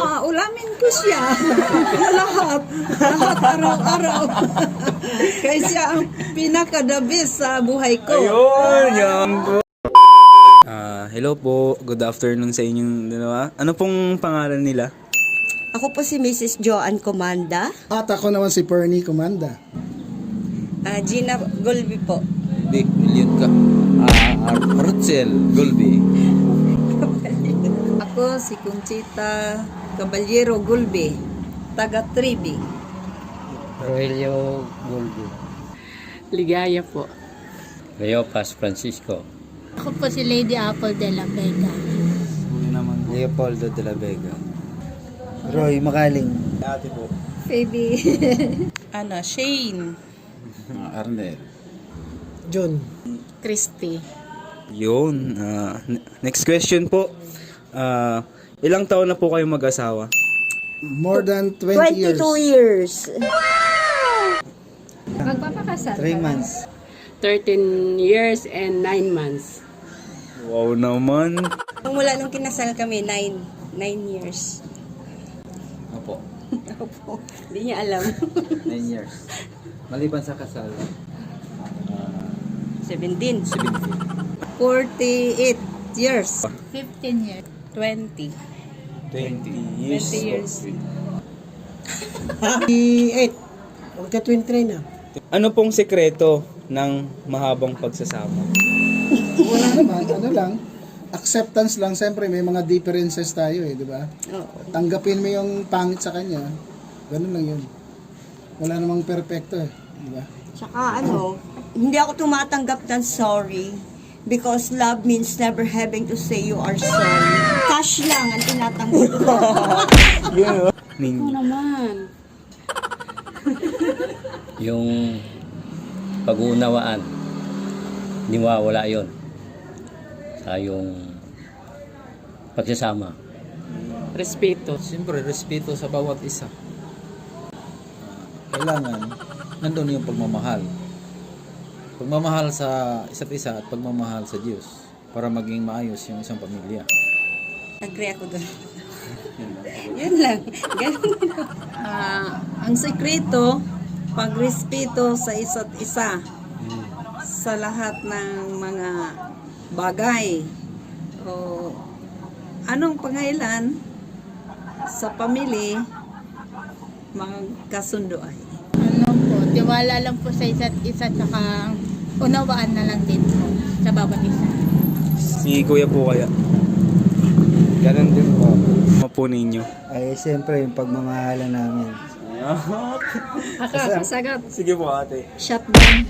Ulamin ko siya. Lahat. Lahat araw-araw. Kaya siya ang pinaka-the best sa buhay ko. Ayun, yan po. Hello po. Good afternoon sa inyong dalawa. Ano pong pangalan nila? Ako po si Mrs. Joanne Comanda. At ako naman si Pernie Comanda. Gina Gulby po. Dick Million ka. Rutzel Gulby. Ako si Conchita Caballero Gulbe, taga Tribi. Rogelio Gulbi. Ligaya po. Leopas Francisco. Ako po si Lady Apple de la Vega. Leopoldo de la Vega. Roy Makaling. Ate po. Phoebe. Shane. Arnel. John. Christy. Yun. Next question po. Ilang taon na po kayo mag-asawa? More than 20 years. 22 years. Magpapakasal. 3 months. 13 years and 9 months. Wow naman. Mula nung kinasal kami, 9 years. Opo. Opo. Hindi niya alam. 9 years. Maliban sa kasal. 17. 48 years. 15 years. 20. 20 years. 20 years. 28. Magka 23 na. Ano pong sekreto ng mahabang pagsasama? Wala naman, ano lang. Acceptance lang. Siyempre may mga differences tayo di ba? Tanggapin mo yung pangit sa kanya. Ganun lang yun. Wala namang perfecto di ba? Tsaka hindi ako tumatanggap ng sorry because love means never having to say you are sorry. Cash lang ang tinatanggap ko. Ito naman. Yung pag-uunawaan. Hindi mawawala yun. Sa yung pagsasama. Respeto. Siyempre, respeto sa bawat isa. Kailangan, nandun yung pagmamahal. Pagmamahal sa isa't isa at pagmamahal sa Diyos para maging maayos yung isang pamilya. Agree ako doon. Yun lang. Ganun. Ang sekreto, pagrespeto sa isa't isa sa lahat ng mga bagay o anong pangailan sa pamilya magkasundo ay. Tiwala lang po sa isa't isa, tsaka unawaan na lang din po sa bawat isa. Si Kuya po kaya? Ganun din po. Ano po ninyo? Ay, siyempre yung pagmamahalan namin. Sagot. Sige po ate. Shotgun.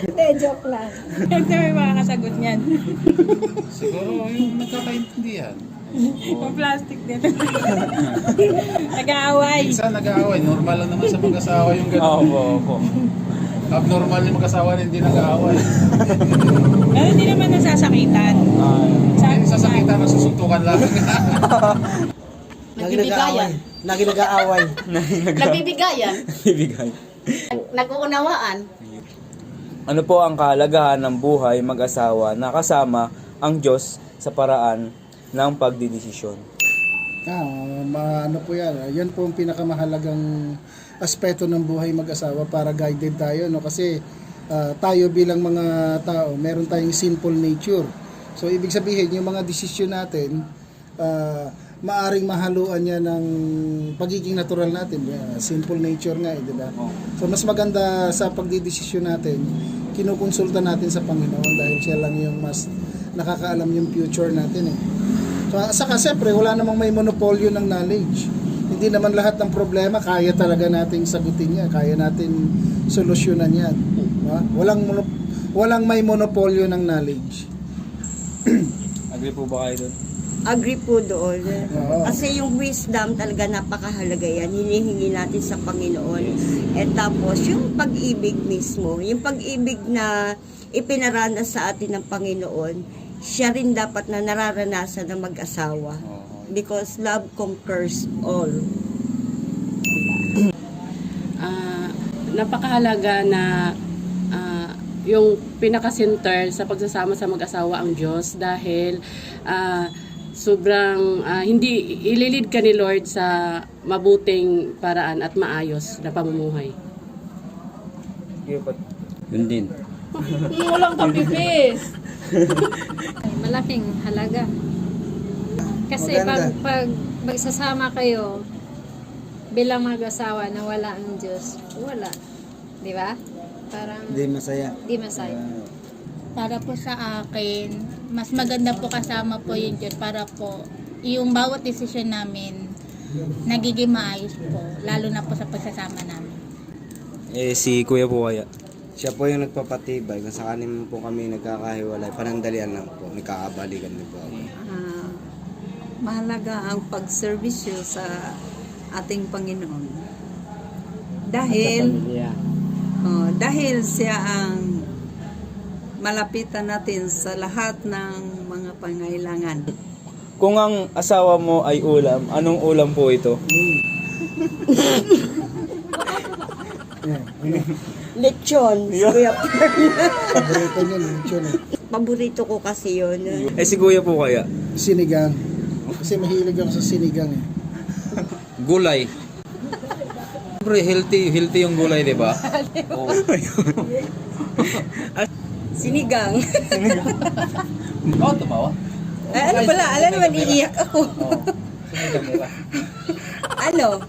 Hindi, joke lang. Ito may makakasagot niyan. Siguro yung nagkakaintindihan. Yung plastic din. Nag-aaway. Minsan nag-aaway, normal lang naman sa mag-asawa yung gano'n. Opo. Abnormal yung mag-asawa na hindi nag-aaway. Pero hindi naman nasasakitan. Hindi sasakitan, nasusuntukan lang. Nagbibigayan. Lagi nag-aaway. Nagbibigayan. Ibigay. Nag-uunawaan. Ano po ang kahalagahan ng buhay mag-asawa na kasama ang Diyos sa paraan ng pagdidesisyon? Ano po yan. Yan po ang pinakamahalagang aspeto ng buhay mag-asawa para guided tayo. Kasi tayo bilang mga tao, meron tayong sinful nature. So, ibig sabihin, yung mga desisyon natin, maaring mahaluan niya ng pagiging natural natin. Sinful nature nga, di ba? So, mas maganda sa pagdidesisyon natin, kinukonsulta natin sa Panginoon dahil siya lang yung mas nakakaalam yung future natin So, saka siyempre, wala namang may monopolyo ng knowledge. Hindi naman lahat ng problema kaya talaga nating sagutin yan, kaya natin solusyonan yan. Diba? Walang may monopolyo ng knowledge. Agree po ba kayo doon? Agree po doon. Oo. Kasi yung wisdom talaga napakahalaga yan. Hinihingi natin sa Panginoon. At tapos, yung pag-ibig mismo, yung pag-ibig na ipinaranas sa atin ng Panginoon, siya rin dapat na nararanasan ng mag-asawa. Because love conquers all. Napakahalaga na yung pinaka-center sa pagsasama sa mag-asawa ang Diyos dahil sobrang hindi ililid ka ni Lord sa mabuting paraan at maayos na pamumuhay. Sige po. Yun din. Walang kapipis. Malaking halaga. Kasi pag magsasama kayo bilang mag-asawa na wala ang Diyos, wala. Di ba? Parang Hindi masaya. di masaya. Para po sa akin, mas maganda po kasama po yung Diyos para po yung bawat desisyon namin nagiging maayos po, lalo na po sa pagsasama namin. Si Kuya po kaya. Siya po yung nagpapatibay. Kung sakanin po kami nagkakahiwalay, panandalian lang po, nagkakabalikan din po ako. Mahalaga ang pagserbisyo sa ating Panginoon. Dahil siya ang malapitan natin sa lahat ng mga pangailangan. Kung ang asawa mo ay ulam, anong ulam po ito? Lechon, Kuya Paborito niya, lechon eh. Paborito ko kasi yun. Si Kuya po kaya. Sinigang. Kasi mahilig ako sa sinigang eh. Gulay. Siyempre, healthy yung gulay, di ba? Sinigang. Oh, tumawa. Ano pala, alam naman, iiyak ako. Ano?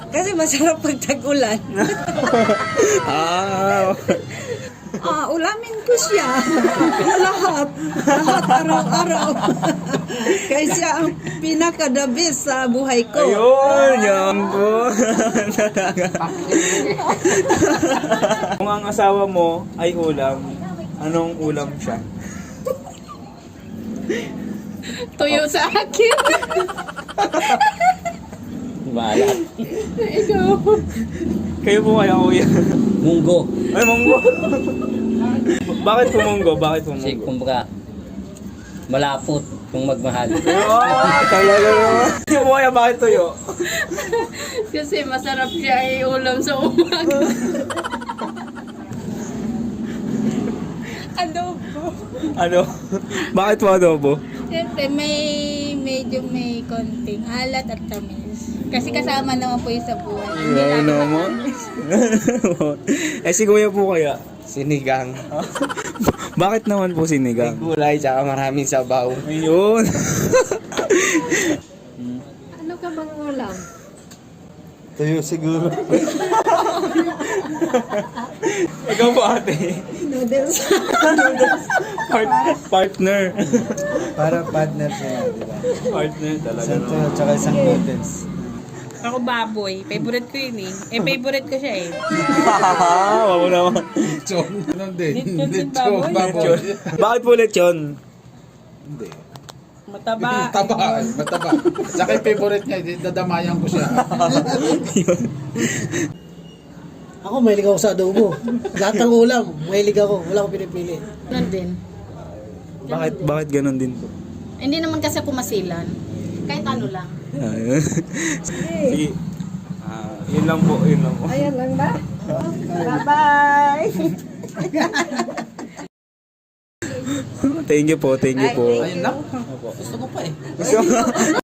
Kasi masarap pag tag-ulan. Ulamin ko siya. lahat araw-araw. Kaya siya ang pinaka-the best sa buhay ko. Ayun, yan po. Kung ang asawa mo ay ulam, anong ulam siya? Tuyo sa akin. Maalat. Ikaw. Kayo po kaya, Kuya. Munggo. Ay, munggo. Bakit po munggo? Bakit po Kasi munggo? kumbaga, malapot kung magmahal. Talaga naman. Kayo po kaya, bakit tuyo? Kasi masarap siya iulam sa umaga. Adobo. Ano? Bakit po adobo? Siyempre, medyo may konting alat at tamis. Kasi kasama naman po yung sa buhay. Hindi Wow lang naman. Si Kuya po kaya? Sinigang. Bakit naman po sinigang? Gulay, tsaka maraming sabaw. Ayun. Ano ka bang ulam? Tuyo siguro. Ikaw po ate. Noodles. Partner. Para partner sila, di ba? Partner talaga. Isang tuyo, tsaka isang noodles. Ako baboy. Favorite ko yun eh. Favorite ko siya eh. Wow naman. Lechon. Ganun din. Lechon, baboy. Bakit po lechon? Hindi. Mataba. Mataba. Saka yung favorite niya, dadamayan ko siya. Ako, mahilig ako sa adobo. Lahat ng ulam, mahilig ako. Wala akong pinipili. Ganun din. Bakit ganun din po? Hindi naman kasi ako masilan. Kahit ano lang. Ayun. Sige. Yun lang po. Ayan lang ba? Bye-bye! Thank you po. Ayun lang. Gusto ko pa eh.